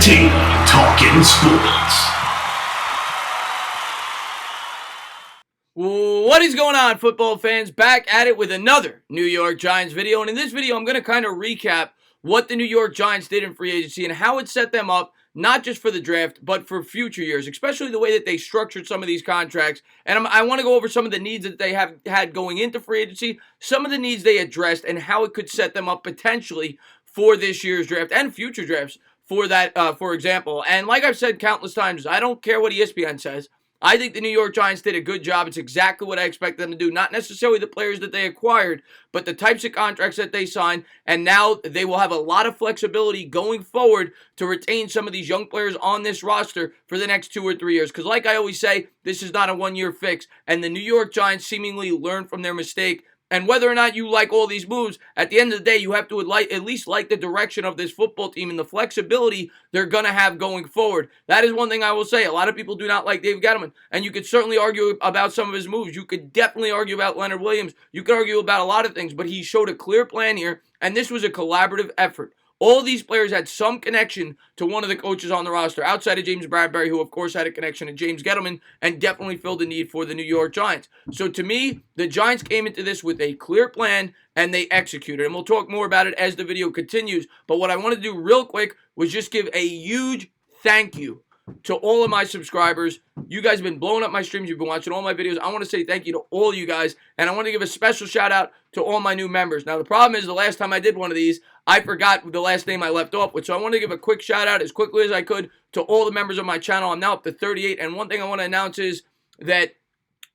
Team Talking Sports. What is going on, football fans? Back at it with another New York Giants video. And in this video, I'm going to kind of recap what the New York Giants did in free agency and how it set them up, not just for the draft, but for future years, especially the way that they structured some of these contracts. And I want to go over some of the needs that they have had going into free agency, some of the needs they addressed, and how it could set them up potentially for this year's draft and future drafts for that, for example. And like I've said countless times, I don't care what ESPN says. I think the New York Giants did a good job. It's exactly what I expect them to do. Not necessarily the players that they acquired, but the types of contracts that they signed. And now they will have a lot of flexibility going forward to retain some of these young players on this roster for the next 2 or 3 years. Because like I always say, this is not a one-year fix. And the New York Giants seemingly learned from their mistake. And whether or not you like all these moves, at the end of the day, you have to at least like the direction of this football team and the flexibility they're going to have going forward. That is one thing I will say. A lot of people do not like Dave Gettleman, and you could certainly argue about some of his moves. You could definitely argue about Leonard Williams. You could argue about a lot of things, but he showed a clear plan here, and this was a collaborative effort. All of these players had some connection to one of the coaches on the roster, outside of James Bradberry, who of course had a connection to James Gettleman and definitely filled the need for the New York Giants. So to me, the Giants came into this with a clear plan and they executed. And we'll talk more about it as the video continues. But what I want to do real quick was just give a huge thank you to all of my subscribers. You guys have been blowing up my streams. You've been watching all my videos. I want to say thank you to all you guys. And I want to give a special shout out to all my new members. Now, the problem is the last time I did one of these, I forgot the last name I left off with. So I want to give a quick shout out as quickly as I could to all the members of my channel. I'm now up to 38. And one thing I want to announce is that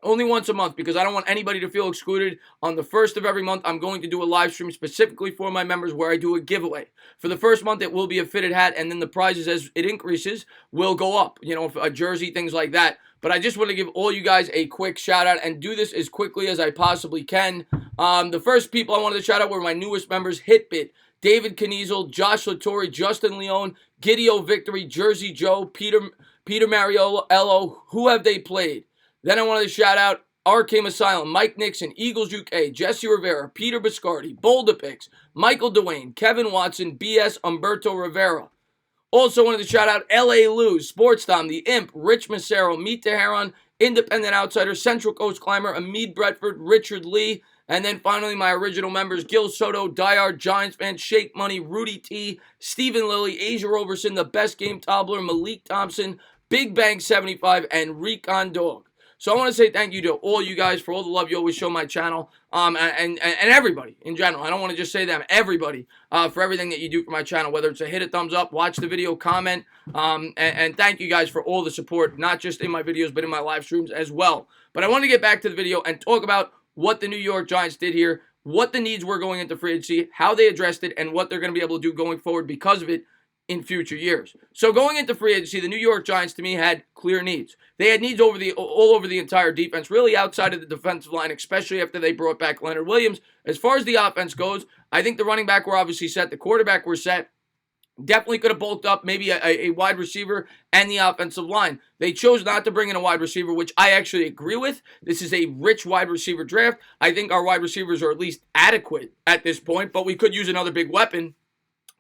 only once a month, because I don't want anybody to feel excluded. On the first of every month, I'm going to do a live stream specifically for my members where I do a giveaway. For the first month, it will be a fitted hat, and then the prizes, as it increases, will go up. You know, a jersey, things like that. But I just want to give all you guys a quick shout out and do this as quickly as I possibly can. The first people I wanted to shout out were my newest members, Hitbit, David Kniezel, Josh Latore, Justin Leone, Gideon Victory, Jersey Joe, Peter Mariello. Who have they played? Then I wanted to shout out Arcane Asylum, Mike Nixon, Eagles UK, Jesse Rivera, Peter Biscardi, Boulder Picks, Michael Dwayne, Kevin Watson, BS Umberto Rivera. Also wanted to shout out LA Luz, Sports Tom, The Imp, Rich Macero, Meet the Heron, Independent Outsider, Central Coast Climber, Amid Bradford, Richard Lee, and then finally my original members, Gil Soto, Diehard Giants Fan, Shake Money, Rudy T, Stephen Lilly, Asia Roberson, The Best Game Toddler, Malik Thompson, Big Bang 75, and Recon Dog. So I want to say thank you to all you guys for all the love you always show my channel, and everybody in general. I don't want to just say them, everybody, for everything that you do for my channel, whether it's a hit a thumbs up, watch the video, comment, and thank you guys for all the support, not just in my videos, but in my live streams as well. But I want to get back to the video and talk about what the New York Giants did here, what the needs were going into free agency, how they addressed it, and what they're going to be able to do going forward because of it in future years. So going into free agency, the New York Giants, to me, had clear needs. They had needs all over the entire defense, really outside of the defensive line, especially after they brought back Leonard Williams. As far as the offense goes, I think the running back were obviously set. The quarterback were set. Definitely could have bulked up maybe a wide receiver and the offensive line. They chose not to bring in a wide receiver, which I actually agree with. This is a rich wide receiver draft. I think our wide receivers are at least adequate at this point, but we could use another big weapon.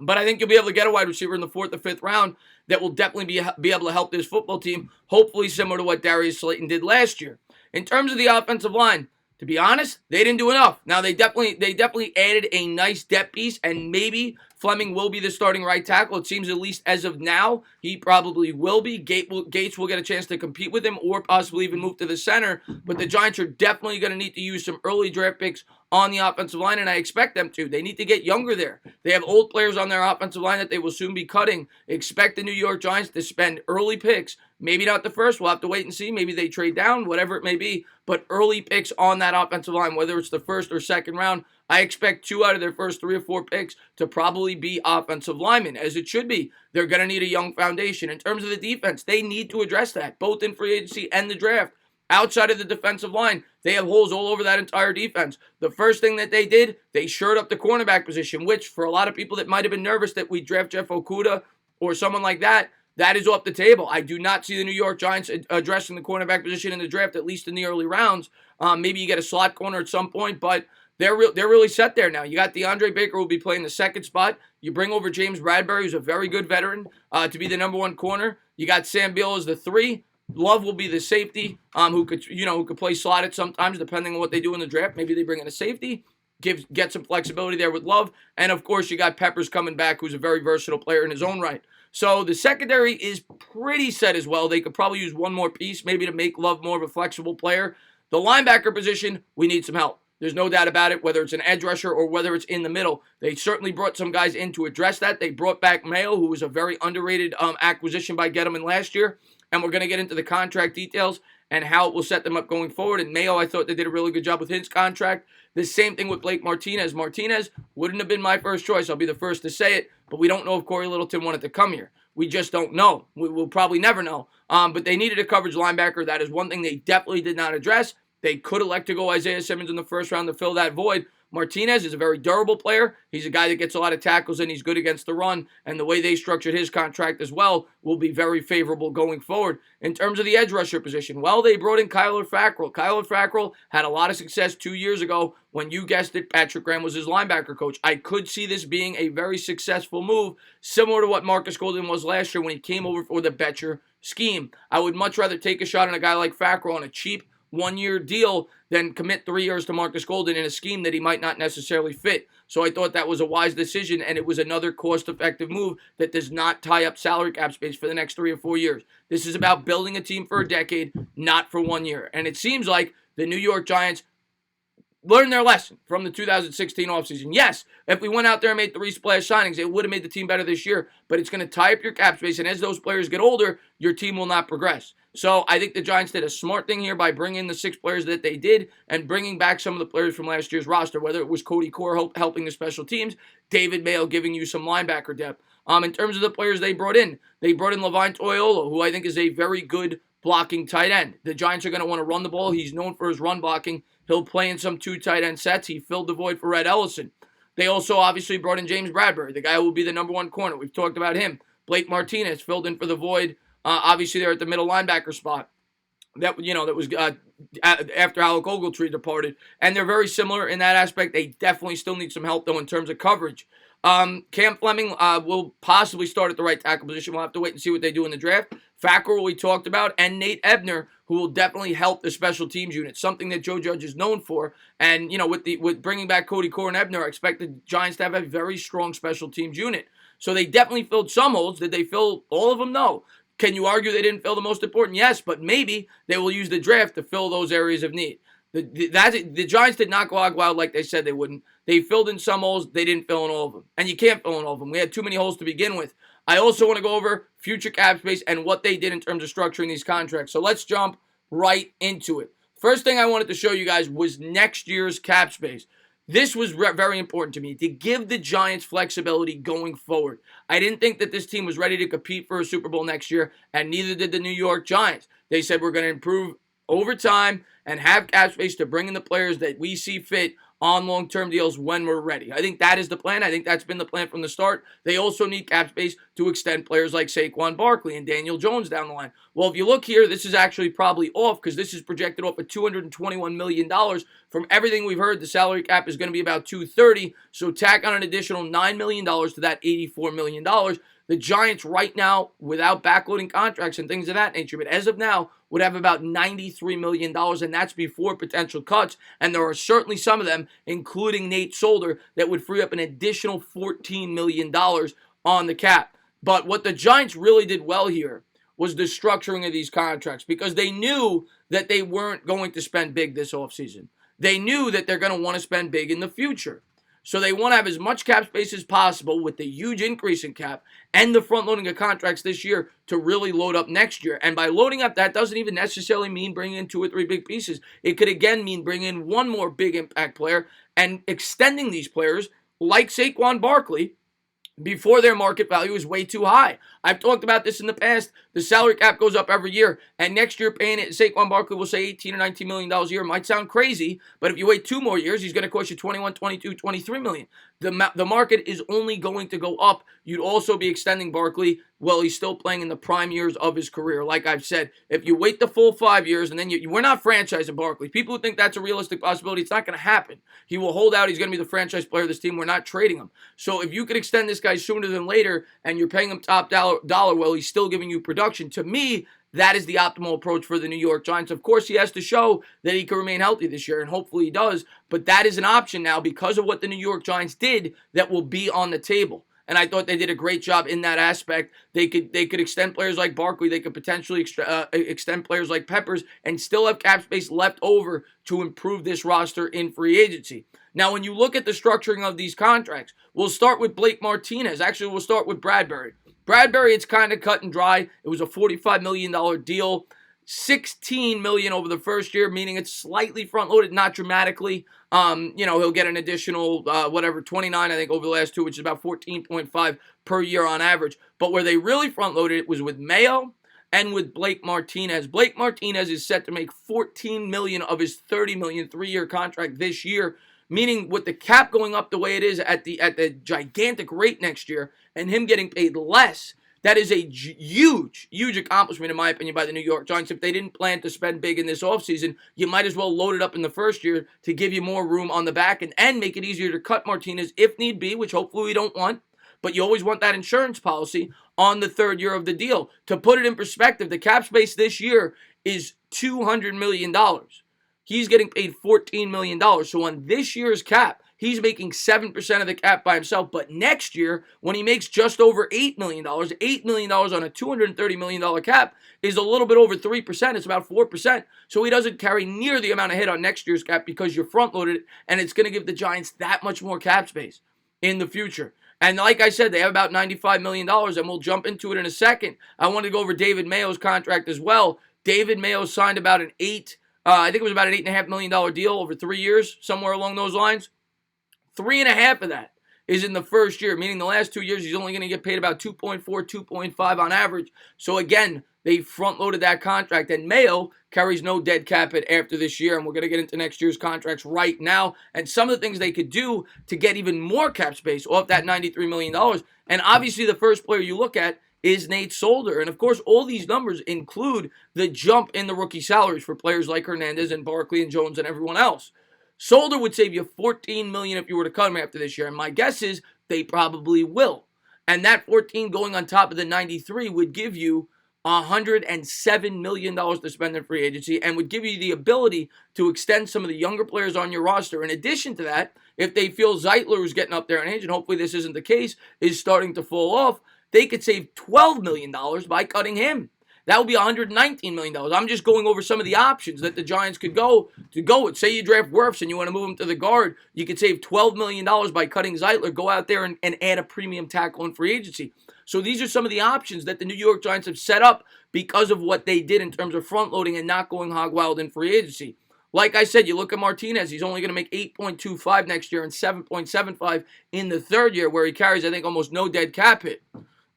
But I think you'll be able to get a wide receiver in the 4th or 5th round that will definitely be able to help this football team, hopefully similar to what Darius Slayton did last year. In terms of the offensive line, to be honest, they didn't do enough. Now, they definitely added a nice depth piece, and maybe Fleming will be the starting right tackle. It seems, at least as of now, he probably will be. Gates will get a chance to compete with him or possibly even move to the center. But the Giants are definitely going to need to use some early draft picks on the offensive line, and I expect them to. They need to get younger there. They have old players on their offensive line that they will soon be cutting. Expect the New York Giants to spend early picks. Maybe not the first. We'll have to wait and see. Maybe they trade down, whatever it may be. But early picks on that offensive line, whether it's the 1st or 2nd round, I expect 2 out of their first 3 or 4 picks to probably be offensive linemen, as it should be. They're going to need a young foundation. In terms of the defense, they need to address that, both in free agency and the draft. Outside of the defensive line, they have holes all over that entire defense. The first thing that they did, they shored up the cornerback position, which for a lot of people that might have been nervous that we draft Jeff Okudah or someone like that, that is off the table. I do not see the New York Giants addressing the cornerback position in the draft, at least in the early rounds. Maybe you get a slot corner at some point, but they're really set there now. You got DeAndre Baker who will be playing the second spot. You bring over James Bradbury, who's a very good veteran, to be the number one corner. You got Sam Beal as the 3. Love will be the safety, who could play slotted sometimes, depending on what they do in the draft. Maybe they bring in a safety, get some flexibility there with Love, and of course you got Peppers coming back, who's a very versatile player in his own right. So the secondary is pretty set as well. They could probably use one more piece, maybe to make Love more of a flexible player. The linebacker position, we need some help. There's no doubt about it, whether it's an edge rusher or whether it's in the middle. They certainly brought some guys in to address that. They brought back Mayo, who was a very underrated acquisition by Gettleman last year. And we're going to get into the contract details and how it will set them up going forward. And Mayo, I thought they did a really good job with his contract. The same thing with Blake Martinez. Martinez wouldn't have been my first choice. I'll be the first to say it. But we don't know if Corey Littleton wanted to come here. We just don't know. We'll probably never know. But they needed a coverage linebacker. That is one thing they definitely did not address. They could elect to go Isaiah Simmons in the first round to fill that void. Martinez is a very durable player. He's a guy that gets a lot of tackles and he's good against the run. And the way they structured his contract as well will be very favorable going forward. In terms of the edge rusher position, well, they brought in Kyler Fackrell. Kyler Fackrell had a lot of success 2 years ago when, you guessed it, Patrick Graham was his linebacker coach. I could see this being a very successful move, similar to what Marcus Golden was last year when he came over for the Betcher scheme. I would much rather take a shot on a guy like Fackrell on a cheap one-year deal than commit 3 years to Marcus Golden in a scheme that he might not necessarily fit. So I thought that was a wise decision, and it was another cost-effective move that does not tie up salary cap space for the next 3 or 4 years. This is about building a team for a decade, not for 1 year. And it seems like the New York Giants learned their lesson from the 2016 offseason. Yes, if we went out there and made 3 splash signings, it would have made the team better this year, but it's going to tie up your cap space, and as those players get older, your team will not progress. So I think the Giants did a smart thing here by bringing in the 6 players that they did and bringing back some of the players from last year's roster, whether it was Cody Core helping the special teams, David Mayo giving you some linebacker depth. In terms of the players they brought in Levine Toilolo, who I think is a very good blocking tight end. The Giants are going to want to run the ball. He's known for his run blocking. He'll play in some 2 tight end sets. He filled the void for Red Ellison. They also obviously brought in James Bradbury, the guy who will be the number 1 corner. We've talked about him. Blake Martinez filled in for the void. Obviously, they're at the middle linebacker spot. That was after Alec Ogletree departed, and they're very similar in that aspect. They definitely still need some help though in terms of coverage. Cam Fleming will possibly start at the right tackle position. We'll have to wait and see what they do in the draft. Fackrell, we talked about, and Nate Ebner, who will definitely help the special teams unit, something that Joe Judge is known for. And with bringing back Cody Core and Ebner, I expect the Giants to have a very strong special teams unit. So they definitely filled some holes. Did they fill all of them? No. Can you argue they didn't fill the most important? Yes, but maybe they will use the draft to fill those areas of need. The Giants did not go out wild like they said they wouldn't. They filled in some holes. They didn't fill in all of them. And you can't fill in all of them. We had too many holes to begin with. I also want to go over future cap space and what they did in terms of structuring these contracts. So let's jump right into it. First thing I wanted to show you guys was next year's cap space. This was very important to me, to give the Giants flexibility going forward. I didn't think that this team was ready to compete for a Super Bowl next year, and neither did the New York Giants. They said we're going to improve over time and have cap space to bring in the players that we see fit on long-term deals when we're ready. I think that is the plan. I think that's been the plan from the start. They also need cap space to extend players like Saquon Barkley and Daniel Jones down the line. Well, if you look here, this is actually probably off because this is projected off at $221 million. From everything we've heard, the salary cap is going to be about $230, so tack on an additional $9 million to that $84 million. The Giants right now, without backloading contracts and things of that nature, but as of now, would have about $93 million, and that's before potential cuts. And there are certainly some of them, including Nate Solder, that would free up an additional $14 million on the cap. But what the Giants really did well here was the structuring of these contracts, because they knew that they weren't going to spend big this offseason. They knew that they're going to want to spend big in the future. So they want to have as much cap space as possible with the huge increase in cap and the front loading of contracts this year to really load up next year. And by loading up, that doesn't even necessarily mean bringing in 2 or 3 big pieces. It could again mean bringing in one more big impact player and extending these players like Saquon Barkley before their market value is way too high. I've talked about this in the past. The salary cap goes up every year, and next year paying it, Saquon Barkley will say $18 or $19 million a year. Might sound crazy, but if you wait 2 more years, he's going to cost you $21, $22, $23 million. the market is only going to go up. You'd also be extending Barkley while he's still playing in the prime years of his career. Like I've said, if you wait the full 5 years and then we're not franchising Barkley. People who think that's a realistic possibility, it's not going to happen. He will hold out. He's going to be the franchise player of this team. We're not trading him. So if you could extend this guy sooner than later and you're paying him top dollar while he's still giving you production, to me, that is the optimal approach for the New York Giants. Of course, he has to show that he can remain healthy this year, and hopefully he does. But that is an option now because of what the New York Giants did that will be on the table. And I thought they did a great job in that aspect. They could extend players like Barkley. They could potentially extend players like Peppers and still have cap space left over to improve this roster in free agency. Now, when you look at the structuring of these contracts, we'll start with Blake Martinez. Actually, we'll start with Bradbury. Bradbury, it's kind of cut and dry. It was a $45 million deal. $16 million over the first year, meaning it's slightly front-loaded, not dramatically. He'll get an additional, 29, I think, over the last two, which is about 14.5 per year on average. But where they really front-loaded it was with Mayo and with Blake Martinez. Blake Martinez is set to make $14 million of his $30 million three-year contract this year, meaning with the cap going up the way it is at the gigantic rate next year and him getting paid less, that is a huge, huge accomplishment, in my opinion, by the New York Giants. If they didn't plan to spend big in this offseason, you might as well load it up in the first year to give you more room on the back end and make it easier to cut Martinez if need be, which hopefully we don't want. But you always want that insurance policy on the third year of the deal. To put it in perspective, the cap space this year is $200 million. He's getting paid $14 million. So on this year's cap, he's making 7% of the cap by himself. But next year, when he makes just over $8 million, $8 million on a $230 million cap is a little bit over 3%. It's about 4%. So he doesn't carry near the amount of hit on next year's cap because you're front-loaded it, and it's going to give the Giants that much more cap space in the future. And like I said, they have about $95 million, and we'll jump into it in a second. I want to go over David Mayo's contract as well. David Mayo signed about I think it was about an $8.5 million deal over 3 years, somewhere along those lines. 3.5 of that is in the first year, meaning the last 2 years he's only going to get paid about 2.4, 2.5 on average. So again, they front-loaded that contract, and Mayo carries no dead cap hit after this year, and we're going to get into next year's contracts right now, and some of the things they could do to get even more cap space off that $93 million. And obviously the first player you look at is Nate Solder. And of course, all these numbers include the jump in the rookie salaries for players like Hernandez and Barkley and Jones and everyone else. Solder would save you $14 million if you were to cut him after this year. And my guess is they probably will. And that 14 going on top of the 93 would give you $107 million to spend in free agency and would give you the ability to extend some of the younger players on your roster. In addition to that, if they feel Zeitler, who's getting up there in age, and hopefully this isn't the case, is starting to fall off, they could save $12 million by cutting him. That would be $119 million. I'm just going over some of the options that the Giants could go with. Say you draft Wirfs and you want to move him to the guard. You could save $12 million by cutting Zeitler. Go out there and add a premium tackle in free agency. So these are some of the options that the New York Giants have set up because of what they did in terms of front-loading and not going hog wild in free agency. Like I said, you look at Martinez, he's only going to make $8.25 next year and $7.75 in the third year, where he carries, I think, almost no dead cap hit.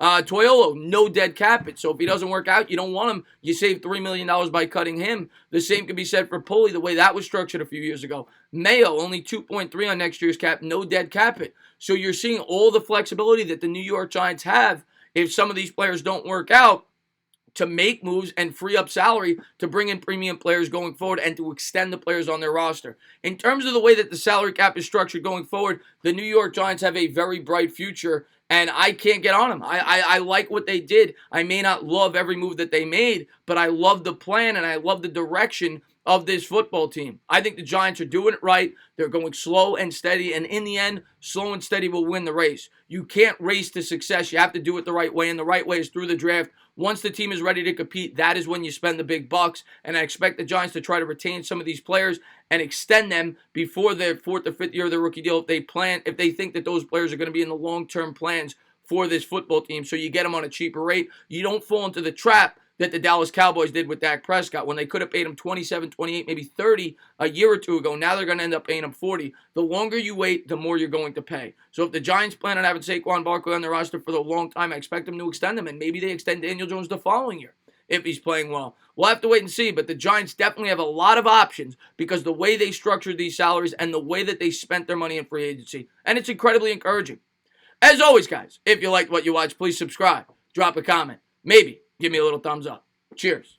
Toyolo, no dead cap hit. So if he doesn't work out, you don't want him. You save $3 million by cutting him. The same could be said for Pulley, the way that was structured a few years ago. Mayo, only 2.3 on next year's cap, no dead cap hit. So you're seeing all the flexibility that the New York Giants have if some of these players don't work out, to make moves and free up salary to bring in premium players going forward and to extend the players on their roster. In terms of the way that the salary cap is structured going forward, the New York Giants have a very bright future, and I can't get on them. I like what they did. I may not love every move that they made, but I love the plan and I love the direction of this football team. I think the Giants are doing it right. They're going slow and steady, and in the end, slow and steady will win the race. You can't race to success. You have to do it the right way, and the right way is through the draft. Once the team is ready to compete, that is when you spend the big bucks, and I expect the Giants to try to retain some of these players and extend them before their fourth or fifth year of their rookie deal if they think that those players are going to be in the long-term plans for this football team, so you get them on a cheaper rate. You don't fall into the trap that the Dallas Cowboys did with Dak Prescott when they could have paid him 27, 28, maybe 30 a year or two ago. Now they're going to end up paying him 40. The longer you wait, the more you're going to pay. So if the Giants plan on having Saquon Barkley on their roster for a long time, I expect them to extend them, and maybe they extend Daniel Jones the following year. if he's playing well. We'll have to wait and see, but the Giants definitely have a lot of options because the way they structured these salaries and the way that they spent their money in free agency, and it's incredibly encouraging. As always, guys, if you liked what you watched, please subscribe, drop a comment, maybe give me a little thumbs up. Cheers.